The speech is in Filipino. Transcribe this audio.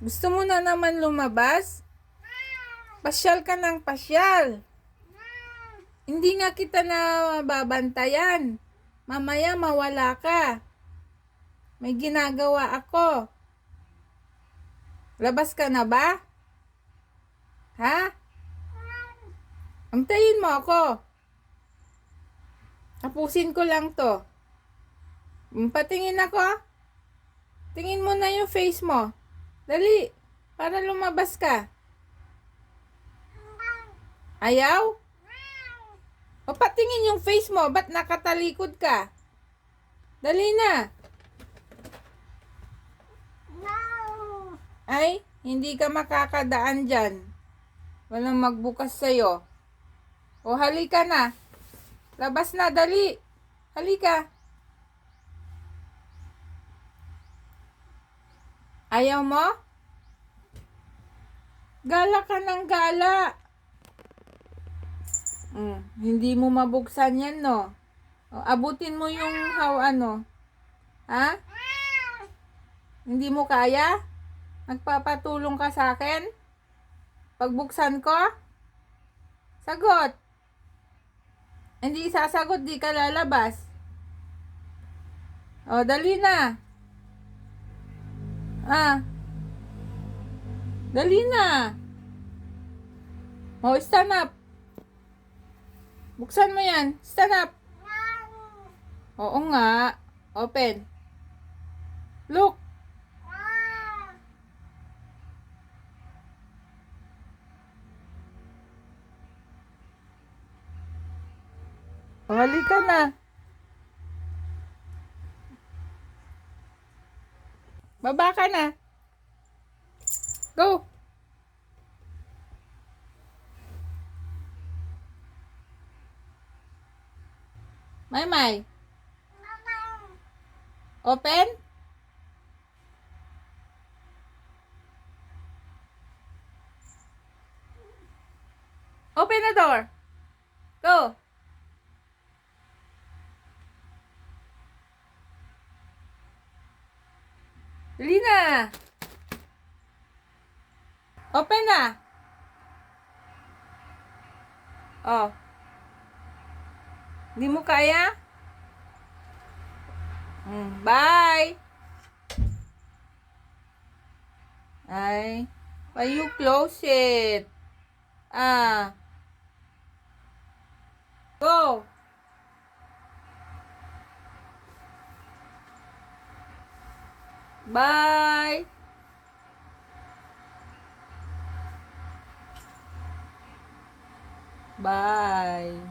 Gusto mo na naman lumabas? Pasyal ka ng pasyal. Hindi nga kita na babantayan. Mamaya mawala ka. May ginagawa ako. Labas ka na ba? Ha? Antayin mo ako. Tapusin ko lang to. Patingin ako. Tingin mo na yung face mo. Dali, para lumabas ka. Ayaw? O patingin yung face mo, ba't nakatalikod ka? Dali na. Ay, hindi ka makakadaan dyan. Walang magbukas sa'yo. O halika na. Labas na, dali. Halika. Ayaw mo? Gala ka ng gala. Hindi mo mabuksan yan, no? O, abutin mo yung ano. Ha? Hindi mo kaya? Nagpapatulong ka sa akin? Pagbuksan ko? Sagot. Hindi sasagot, di ka lalabas. O, dali na. Dali na. O, stand up. Buksan mo yan. Stand up. Oo nga. Open. Look. Halika na. Baba ka na. Go. May. Open. Open the door. Go. Dali na. Open na. Oh. Hindi mo kaya? Bye. Ay. Why you close it? Go. Bye. Bye.